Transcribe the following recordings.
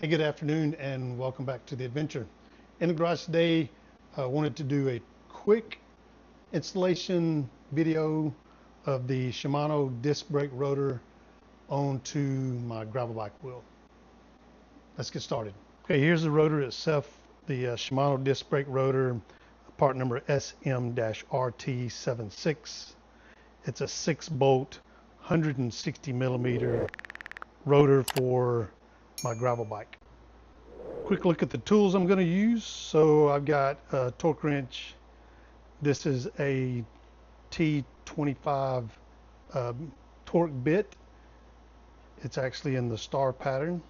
Hey, good afternoon and welcome back to the adventure. In the garage today, I wanted to do a quick installation video of the Shimano disc brake rotor onto my gravel bike wheel. Let's get started. Okay, here's the rotor itself, the Shimano disc brake rotor, part number SM-RT86. It's a 6-bolt, 160 millimeter rotor for my gravel bike. Quick look at the tools I'm going to use. So I've got a torque wrench. This is a T25 torque bit. It's actually in the star pattern.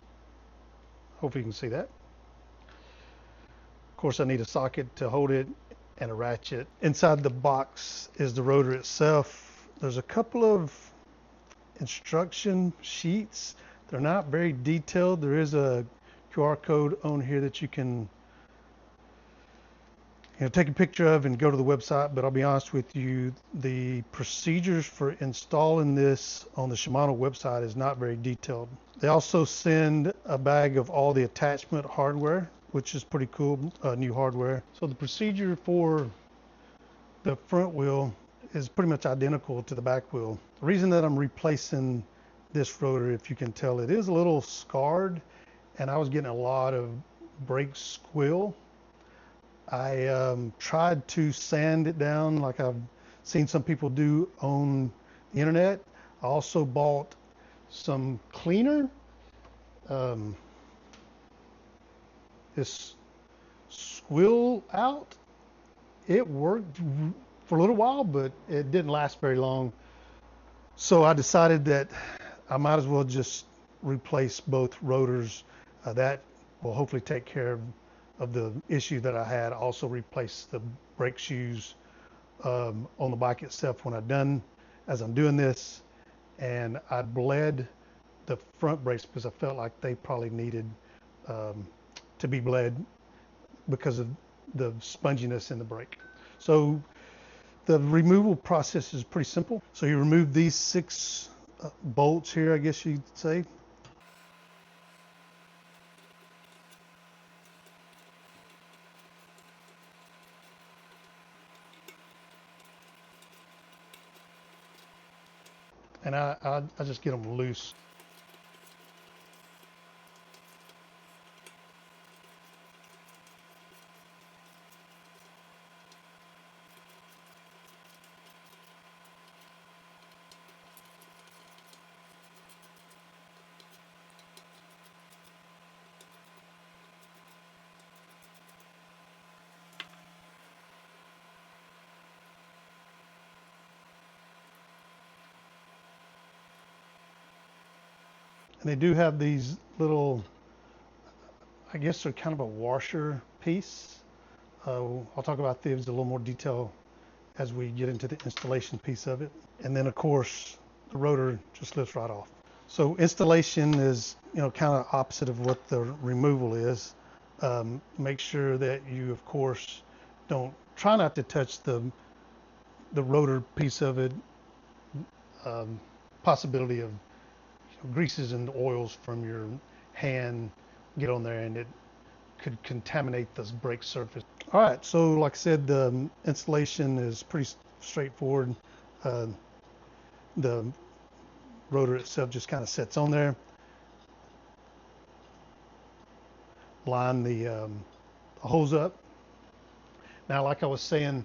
Hopefully you can see that. Of course, I need a socket to hold it and a ratchet. Inside the box is the rotor itself. There's a couple of instruction sheets. They're not very detailed. There is a QR code on here that you can take a picture of and go to the website, but I'll be honest with you, the procedures for installing this on the Shimano website is not very detailed. They also send a bag of all the attachment hardware, which is pretty cool, new hardware. So the procedure for the front wheel is pretty much identical to the back wheel. The reason that I'm replacing this rotor, if you can tell, it is a little scarred, and I was getting a lot of brake squeal. I tried to sand it down like I've seen some people do on the internet. I also bought some cleaner. This squeal out. It worked for a little while, but it didn't last very long. So I decided that I might as well just replace both rotors. That will hopefully take care of the issue that I had. Also replace the brake shoes on the bike itself when as I'm doing this. And I bled the front brakes because I felt like they probably needed to be bled because of the sponginess in the brake. So the removal process is pretty simple. So you remove these 6 bolts here, I guess you'd say. And I just get them loose. And they do have these little, I guess they're kind of a washer piece. I'll talk about these in a little more detail as we get into the installation piece of it. And then of course, the rotor just lifts right off. So installation is, kind of opposite of what the removal is. Make sure that you, of course, try not to touch the rotor piece of it. Possibility of greases and oils from your hand get on there and it could contaminate this brake surface. All right, so like I said, the installation is pretty straightforward. The rotor itself just kind of sits on there. Line the hose up. Now, like I was saying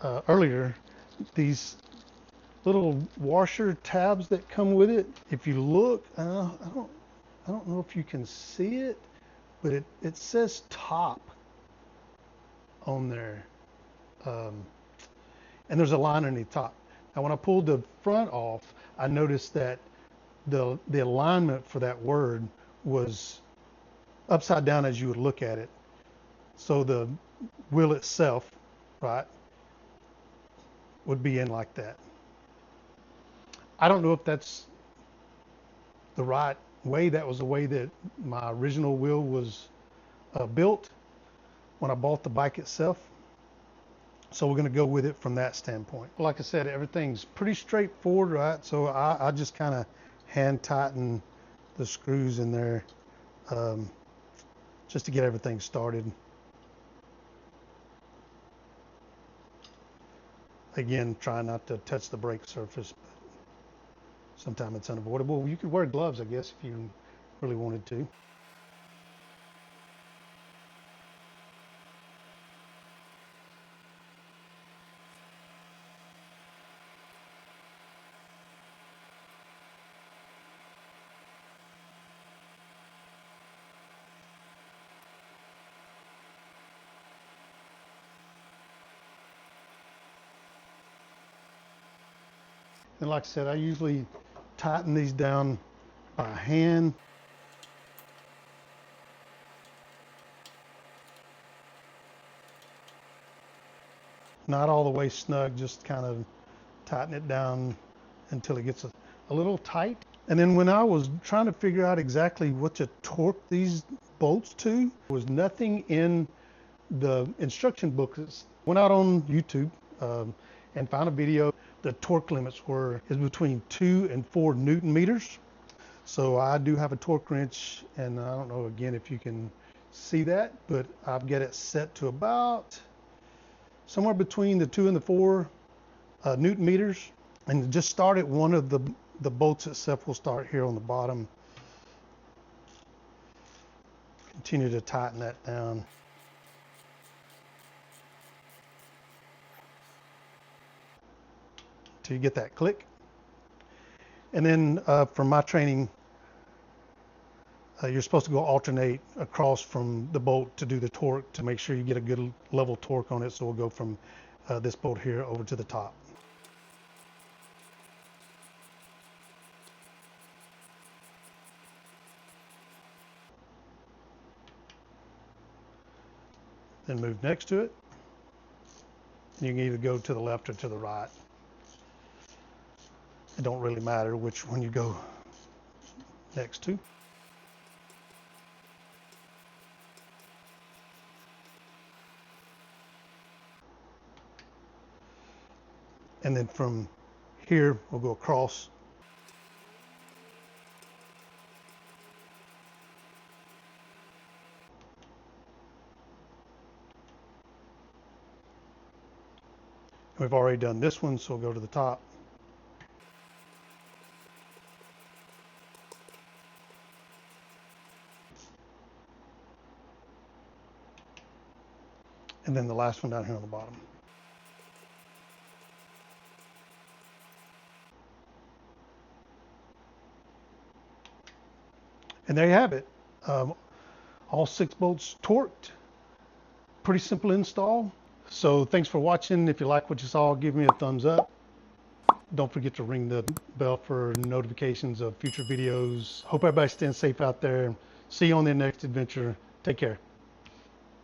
earlier, these little washer tabs that come with it, if you look, I don't know if you can see it, but it says top on there, and there's a line underneath top. Now when I pulled the front off, I noticed that the alignment for that word was upside down as you would look at it. So the wheel itself, right, would be in like that. I don't know if that's the right way. That was the way that my original wheel was built when I bought the bike itself. So we're going to go with it from that standpoint. Like I said, everything's pretty straightforward, right? So I just kind of hand tighten the screws in there just to get everything started. Again, try not to touch the brake surface, but sometimes it's unavoidable. You could wear gloves, I guess, if you really wanted to. And like I said, I usually tighten these down by hand. Not all the way snug, just kind of tighten it down until it gets a little tight. And then when I was trying to figure out exactly what to torque these bolts to, there was nothing in the instruction booklets. Went out on YouTube and found a video. The torque limits is between 2 and 4 Newton meters. So I do have a torque wrench, and I don't know again if you can see that, but I've got it set to about somewhere between the 2 and the 4 Newton meters. And just start at one of the bolts itself. We'll start here on the bottom. Continue to tighten that down. Till you get that click. And then for my training, you're supposed to go alternate across from the bolt to do the torque to make sure you get a good level torque on it. So we'll go from this bolt here over to the top. Then move next to it. You can either go to the left or to the right. It don't really matter which one you go next to. And then from here, we'll go across. We've already done this one, so we'll go to the top. And then the last one down here on the bottom. And there you have it. All 6 bolts torqued. Pretty simple install. So thanks for watching. If you like what you saw, give me a thumbs up. Don't forget to ring the bell for notifications of future videos. Hope everybody's staying safe out there. See you on the next adventure. Take care.